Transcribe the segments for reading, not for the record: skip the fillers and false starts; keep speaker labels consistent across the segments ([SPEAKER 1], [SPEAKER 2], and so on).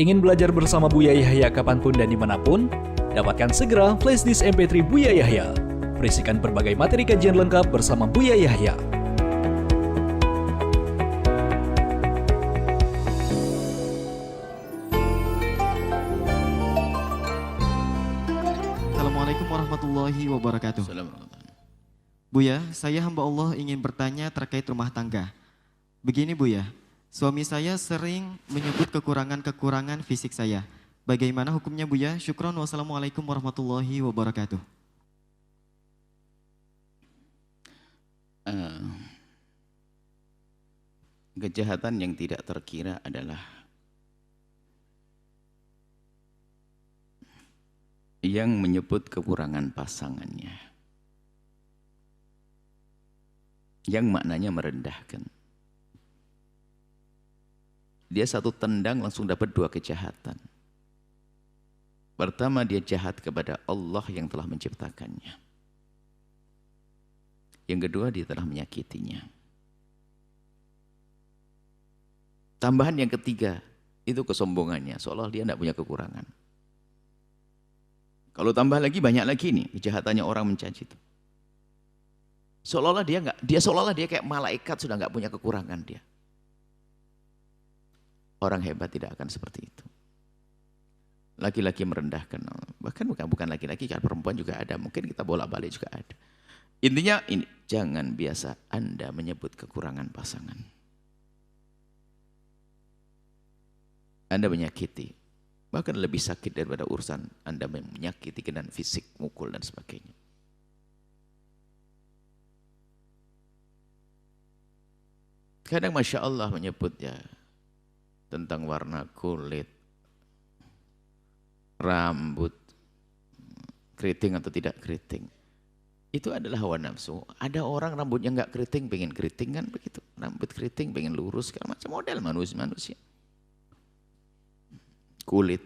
[SPEAKER 1] Ingin belajar bersama Buya Yahya kapanpun dan dimanapun? Dapatkan segera flashdisk MP3 Buya Yahya. Berisikan berbagai materi kajian lengkap bersama Buya Yahya.
[SPEAKER 2] Assalamualaikum warahmatullahi wabarakatuh. Buya, saya hamba Allah ingin bertanya terkait rumah tangga. Begini Buya, suami saya sering menyebut kekurangan-kekurangan fisik saya. Bagaimana hukumnya Buya? Syukron, wassalamualaikum warahmatullahi wabarakatuh.
[SPEAKER 3] Kejahatan yang tidak terkira adalah yang menyebut kekurangan pasangannya, yang maknanya merendahkan. Dia satu tendang langsung dapat dua kejahatan. Pertama, dia jahat kepada Allah yang telah menciptakannya. Yang kedua, dia telah menyakitinya. Tambahan yang ketiga, itu kesombongannya, seolah dia tidak punya kekurangan. Kalau tambah lagi, banyak lagi nih kejahatannya orang mencaci itu. Seolah-olah dia kayak malaikat, sudah nggak punya kekurangan dia. Orang hebat tidak akan seperti itu. Laki-laki merendahkan, bahkan bukan laki-laki, kan perempuan juga ada. Mungkin kita bolak-balik juga ada. Intinya ini, jangan biasa Anda menyebut kekurangan pasangan. Anda menyakiti, bahkan lebih sakit daripada urusan Anda menyakiti dengan fisik, mukul dan sebagainya. Kadang Masya Allah menyebut ya tentang warna kulit, rambut, keriting atau tidak keriting. Itu adalah hawa nafsu. Ada orang rambutnya nggak keriting, pengen keriting kan begitu. Rambut keriting, pengen lurus, segala macam model manusia. Kulit.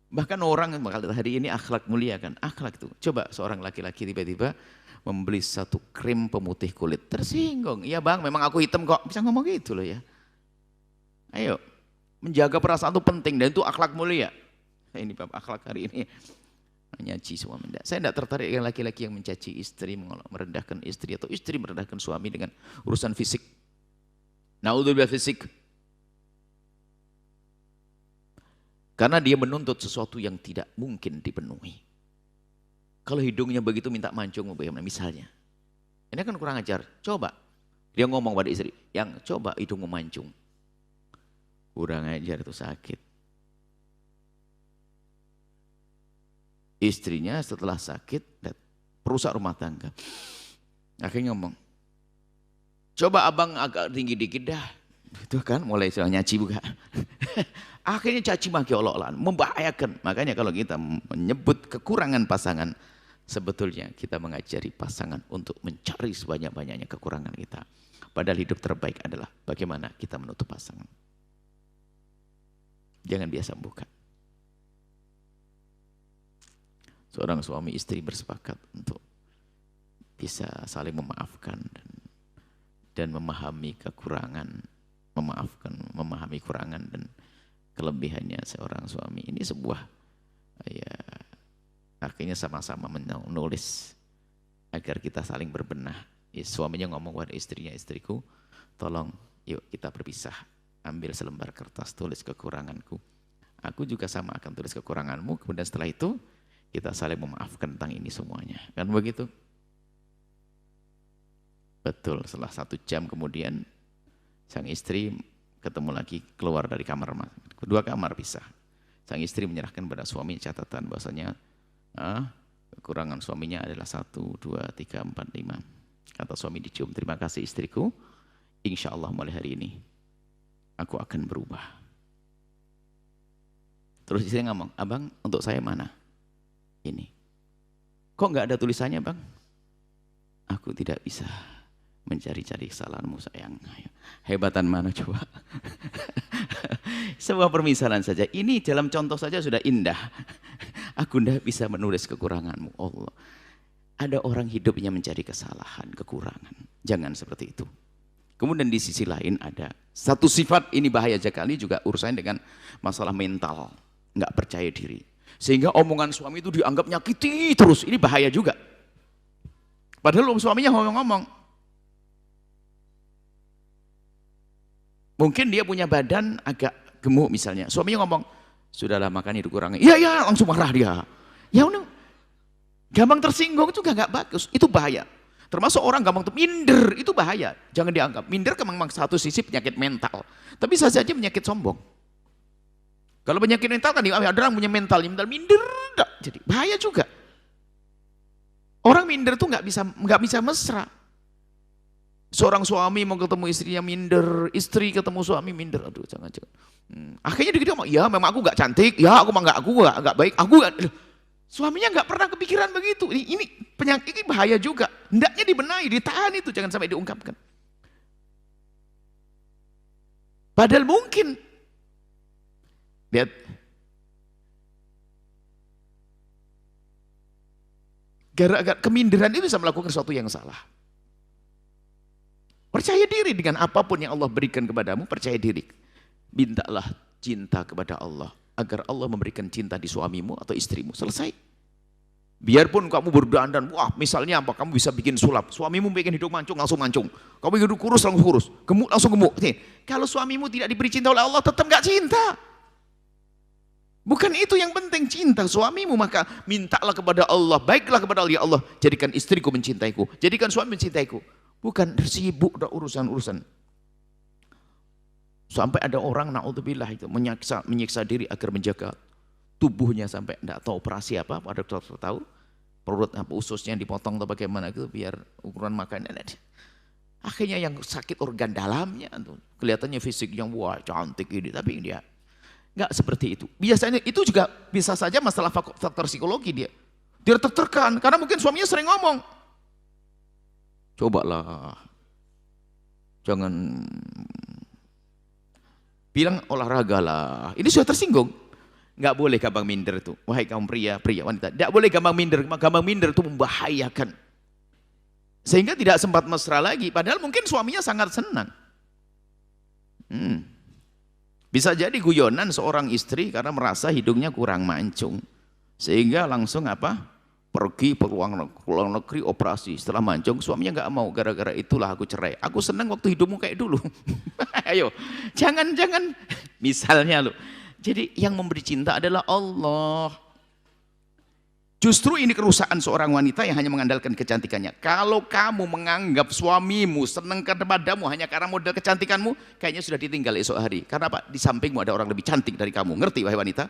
[SPEAKER 3] Bahkan orang hari ini akhlak mulia kan. Akhlak itu. Coba seorang laki-laki tiba-tiba membeli satu krim pemutih kulit. Tersinggung. Iya bang, memang aku hitam kok. Bisa ngomong gitu loh ya. Ayo. Menjaga perasaan itu penting. Dan itu akhlak mulia. Ini bab akhlak hari ini. Menyaci suami. Saya tidak tertarik dengan laki-laki yang mencaci istri. Merendahkan istri. Atau istri merendahkan suami dengan urusan fisik. Naudzubillah fisik. Karena dia menuntut sesuatu yang tidak mungkin dipenuhi. Kalau hidungnya begitu minta mancung, bagaimana misalnya? Ini kan kurang ajar. Coba. Dia ngomong pada istri, yang coba hidungmu mancung. Kurang ajar itu sakit. Istrinya setelah sakit, perusak rumah tangga. Akhirnya ngomong, coba abang agak tinggi dikit dah. Itu kan mulai nyaci buka. Akhirnya caci maki olok-olok, membahayakan. Makanya kalau kita menyebut kekurangan pasangan, sebetulnya kita mengajari pasangan untuk mencari sebanyak-banyaknya kekurangan kita. Padahal hidup terbaik adalah bagaimana kita menutup pasangan. Jangan biasa buka. Seorang suami istri bersepakat untuk bisa saling memaafkan dan memahami kekurangan, memahami kekurangan dan kelebihannya seorang suami. Ini sebuah ya akhirnya sama-sama menulis agar kita saling berbenah. Ya, suaminya ngomong kepada istrinya, istriku tolong yuk kita berpisah, ambil selembar kertas, tulis kekuranganku, aku juga sama akan tulis kekuranganmu, kemudian setelah itu kita saling memaafkan tentang ini semuanya, kan begitu? Betul. Setelah 1 jam kemudian sang istri ketemu lagi keluar dari kamar, kedua kamar pisah. Sang istri menyerahkan pada suami catatan bahwasanya kekurangan suaminya adalah 1, 2, 3, 4, 5. Kata suami dicium, terima kasih istriku, insya Allah mulai hari ini aku akan berubah. Terus istri ngomong, abang untuk saya mana? Ini. Kok nggak ada tulisannya bang? Aku tidak bisa mencari-cari kesalahanmu sayang. Hebatan mana coba? Sebuah permisalan saja. Ini dalam contoh saja sudah indah. Aku tidak bisa menulis kekuranganmu. Allah. Ada orang hidupnya mencari kesalahan, kekurangan. Jangan seperti itu. Kemudian di sisi lain ada Satu sifat ini bahaya sekali juga urusannya dengan masalah mental, nggak percaya diri. Sehingga omongan suami itu dianggap nyakiti terus, ini bahaya juga. Padahal suaminya ngomong-ngomong. Mungkin dia punya badan agak gemuk misalnya, suaminya ngomong, sudahlah makan itu kurangnya. Iya, langsung marah dia. Ya udah, gampang tersinggung itu nggak bagus, itu bahaya. Termasuk orang gampang minder, itu bahaya. Jangan dianggap. Minder memang satu sisi penyakit mental. Tapi bisa saja penyakit sombong. Kalau penyakit mental kan ada orang punya mental minder. Jadi bahaya juga. Orang minder tuh nggak bisa mesra. Seorang suami mau ketemu istrinya minder, istri ketemu suami minder. Aduh, jangan. Akhirnya dia ngomong, ya memang aku nggak cantik, ya aku nggak baik, aku nggak. Suaminya nggak pernah kepikiran begitu. Ini penyakit, ini bahaya juga. Hendaknya dibenahi, ditahan itu, jangan sampai diungkapkan. Padahal mungkin, lihat, gara-gara keminderan itu bisa melakukan sesuatu yang salah. Percaya diri dengan apapun yang Allah berikan kepadamu, percaya diri. Mintalah cinta kepada Allah, agar Allah memberikan cinta di suamimu atau istrimu. Selesai. Biarpun kamu berdandan, wah misalnya apa, kamu bisa bikin sulap. Suamimu bikin hidung mancung, langsung mancung. Kamu bikin hidung kurus, langsung kurus. Gemuk, langsung gemuk. Nih, kalau suamimu tidak diberi cinta oleh Allah, tetap gak cinta. Bukan itu yang penting, cinta suamimu. Maka mintalah kepada Allah, baiklah kepada Allah. Ya Allah, jadikan istriku mencintaiku. Jadikan suami mencintaiku. Bukan sibuk dah urusan-urusan. Sampai ada orang, na'udzubillah itu, menyiksa diri agar menjaga tubuhnya sampai tidak tahu operasi apa, ada dokter tahu, perut apa ususnya dipotong atau bagaimana gitu biar ukuran makannya ada. Akhirnya yang sakit organ dalamnya tuh, kelihatannya fisik yang wah cantik ini, tapi dia nggak seperti itu. Biasanya itu juga bisa saja masalah faktor psikologi dia. Dia tertekan karena mungkin suaminya sering ngomong, cobalah, jangan bilang olahraga lah. Ini sudah tersinggung. Nggak boleh gampang minder itu. Wahai kaum pria wanita, nggak boleh gampang minder. Gampang minder itu membahayakan. Sehingga tidak sempat mesra lagi. Padahal mungkin suaminya sangat senang. Bisa jadi guyonan seorang istri karena merasa hidungnya kurang mancung. Sehingga langsung apa? Pergi ke luar negeri operasi. Setelah mancung, suaminya nggak mau. Gara-gara itulah aku cerai. Aku senang waktu hidupmu kayak dulu. Ayo, jangan. Misalnya loh. Jadi yang memberi cinta adalah Allah. Justru ini kerusakan seorang wanita yang hanya mengandalkan kecantikannya. Kalau kamu menganggap suamimu senang kepadamu hanya karena modal kecantikanmu, kayaknya sudah ditinggal esok hari. Karena apa? Di sampingmu ada orang lebih cantik dari kamu. Ngerti wahai wanita?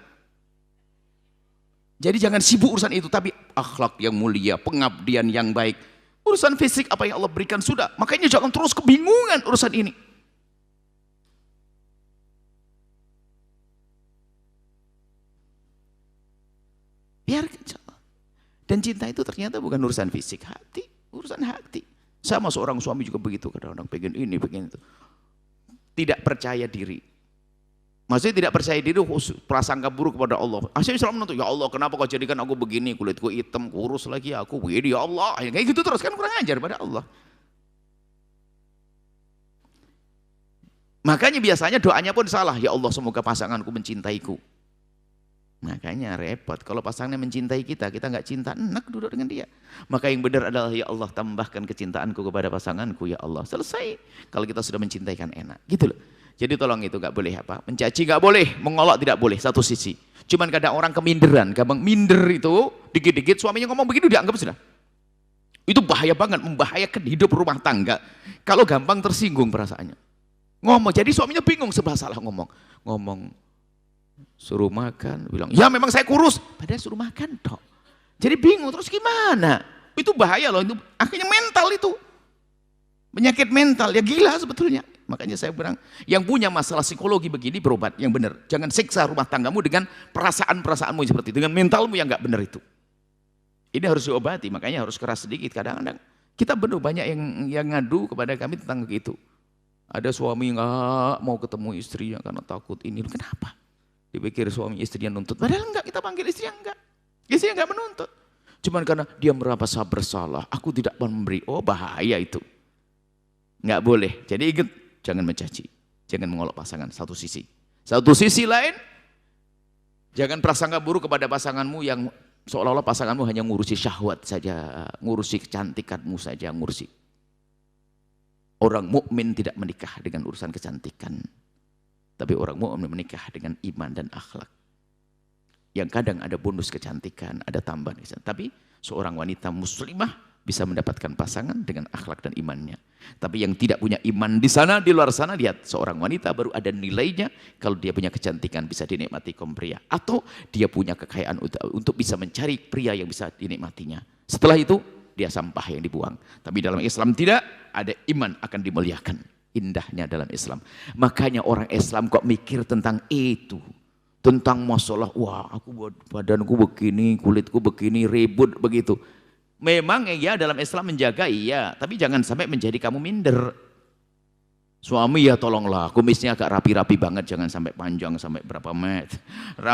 [SPEAKER 3] Jadi jangan sibuk urusan itu, tapi akhlak yang mulia, pengabdian yang baik. Urusan fisik apa yang Allah berikan sudah. Makanya jangan terus kebingungan urusan ini. Biarkan. Dan cinta itu ternyata bukan urusan fisik, hati, urusan hati. Sama seorang suami juga begitu, kadang-kadang pengen ini, pengen itu. Tidak percaya diri. Maksudnya tidak percaya diri, prasangka buruk kepada Allah. Asyik selalu menuntut, ya Allah kenapa kau jadikan aku begini, kulitku hitam, kurus lagi aku begini, ya Allah. Kayak gitu terus, kan kurang ajar pada Allah. Makanya biasanya doanya pun salah, ya Allah semoga pasanganku mencintaiku. Makanya repot, kalau pasangannya mencintai kita nggak cinta, enak duduk dengan dia. Maka yang benar adalah, ya Allah tambahkan kecintaanku kepada pasanganku, ya Allah. Selesai, kalau kita sudah mencintaikan enak, gitu loh. Jadi tolong itu nggak boleh apa, mencaci nggak boleh, mengolok tidak boleh, satu sisi. Cuman kadang orang keminderan, gampang minder itu, dikit-dikit suaminya ngomong begitu dianggap sudah. Itu bahaya banget, membahayakan hidup rumah tangga. Kalau gampang tersinggung perasaannya. Ngomong, jadi suaminya bingung sebelah salah ngomong. Suruh makan, bilang, ya memang saya kurus, padahal suruh makan toh. Jadi bingung, terus gimana? Itu bahaya loh, itu akhirnya mental itu. Penyakit mental, ya gila sebetulnya. Makanya saya bilang, yang punya masalah psikologi begini berobat, yang benar. Jangan siksa rumah tanggamu dengan perasaan-perasaanmu seperti itu, dengan mentalmu yang nggak benar itu. Ini harus diobati, makanya harus keras sedikit. Kadang-kadang kita benar banyak yang ngadu kepada kami tentang begitu. Ada suami nggak mau ketemu istrinya karena takut ini, kenapa? Dipikir suami istrinya nuntut, padahal enggak, kita panggil istrinya enggak. Istrinya enggak menuntut. Cuman karena dia merasa bersalah, aku tidak memberi. Oh bahaya itu. Enggak boleh. Jadi ingat, jangan mencaci. Jangan mengolok pasangan, satu sisi. Satu sisi lain, jangan prasangka buruk kepada pasanganmu yang seolah-olah pasanganmu hanya ngurusi syahwat saja, ngurusi kecantikanmu saja, ngurusi. Orang mukmin tidak menikah dengan urusan kecantikan. Tapi orang mukmin menikah dengan iman dan akhlak. Yang kadang ada bonus kecantikan, ada tambahan kecantikan. Tapi seorang wanita muslimah bisa mendapatkan pasangan dengan akhlak dan imannya. Tapi yang tidak punya iman di sana, di luar sana, lihat seorang wanita baru ada nilainya kalau dia punya kecantikan bisa dinikmati kaum pria. Atau dia punya kekayaan untuk bisa mencari pria yang bisa dinikmatinya. Setelah itu, dia sampah yang dibuang. Tapi dalam Islam tidak, ada iman akan dimuliakan. Indahnya dalam Islam. Makanya orang Islam kok mikir tentang itu. Tentang masalah, wah aku badanku begini, kulitku begini, ribut begitu. Memang ya dalam Islam menjaga iya, tapi jangan sampai menjadi kamu minder. Suami ya tolonglah, kumisnya agak rapi-rapi banget, jangan sampai panjang sampai berapa meter.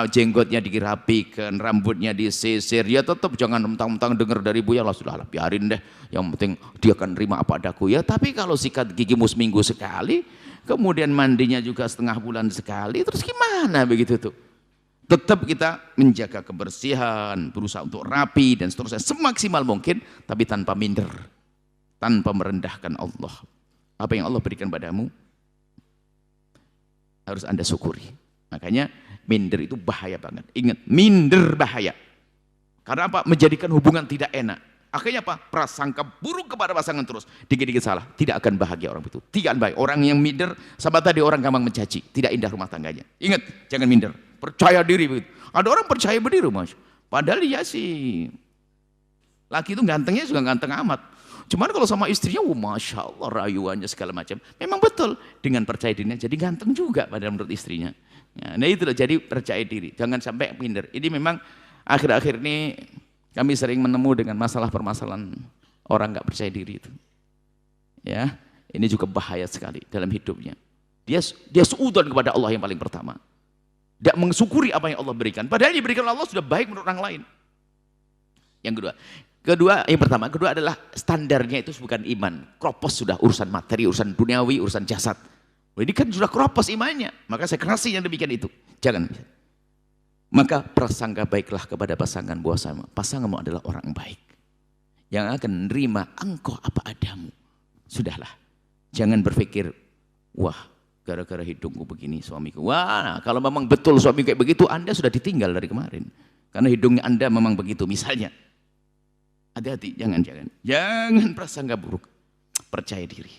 [SPEAKER 3] Jenggotnya dirapikan, rambutnya disisir, ya tetap jangan mentang-mentang dengar dari Buya, lah sudahlah biarin deh. Yang penting dia akan terima apa adaku ya. Tapi kalau sikat gigimu seminggu sekali, kemudian mandinya juga setengah bulan sekali, terus gimana begitu tuh? Tetap kita menjaga kebersihan, berusaha untuk rapi dan seterusnya semaksimal mungkin, tapi tanpa minder, tanpa merendahkan Allah. Apa yang Allah berikan padamu harus Anda syukuri. Makanya minder itu bahaya banget. Ingat, minder bahaya. Karena apa? Menjadikan hubungan tidak enak. Akhirnya apa? Prasangka buruk kepada pasangan terus. Dikit-dikit salah. Tidak akan bahagia orang itu. Tidak akan baik. Orang yang minder, sama tadi orang gampang mencaci. Tidak indah rumah tangganya. Ingat, jangan minder. Percaya diri begitu. Ada orang percaya diri, Mas. Padahal dia sih laki itu gantengnya juga ganteng amat. Cuman kalau sama istrinya, masya Allah rayuannya segala macam. Memang betul dengan percaya dirinya jadi ganteng juga pada menurut istrinya. Nah itu loh, jadi percaya diri. Jangan sampai minder. Ini memang akhir-akhir ini kami sering menemu dengan masalah permasalahan orang nggak percaya diri itu. Ya, ini juga bahaya sekali dalam hidupnya. Dia suudzon kepada Allah yang paling pertama. Tidak mensyukuri apa yang Allah berikan. Padahal yang diberikan Allah sudah baik menurut orang lain. Yang kedua adalah standarnya itu bukan iman. Kropos sudah urusan materi, urusan duniawi, urusan jasad. Ini kan sudah kropos imannya. Maka saya kerasi yang demikian itu. Jangan. Maka prasangka baiklah kepada pasangan bahwa pasanganmu adalah orang baik. Yang akan menerima engkau apa adamu. Sudahlah. Jangan berpikir, wah, gara-gara hidungku begini suamiku. Wah, kalau memang betul suami kayak begitu, Anda sudah ditinggal dari kemarin. Karena hidungnya Anda memang begitu misalnya. Hati-hati, jangan prasangka buruk. Percaya diri.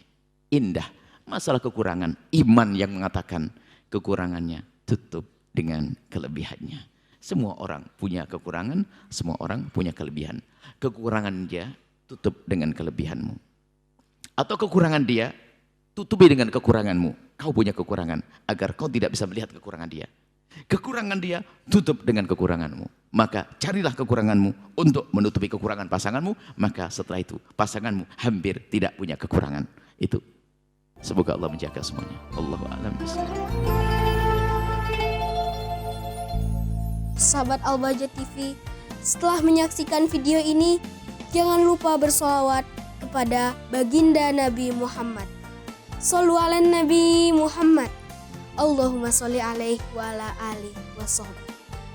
[SPEAKER 3] Indah. Masalah kekurangan, iman yang mengatakan kekurangannya tutup dengan kelebihannya. Semua orang punya kekurangan, semua orang punya kelebihan. Kekurangan dia tutup dengan kelebihanmu. Atau kekurangan dia tutupi dengan kekuranganmu. Kau punya kekurangan agar kau tidak bisa melihat kekurangan dia. Kekurangan dia tutup dengan kekuranganmu. Maka carilah kekuranganmu untuk menutupi kekurangan pasanganmu. Maka setelah itu pasanganmu hampir tidak punya kekurangan. Itu. Semoga Allah menjaga semuanya. Allahu a'lam bishawab.
[SPEAKER 4] Sahabat Al-Bahjah TV, setelah menyaksikan video ini, jangan lupa bersolawat kepada baginda Nabi Muhammad. Shollu ala Nabi Muhammad. Allahumma sholli alaihi wa ala alihi wa sahbihi.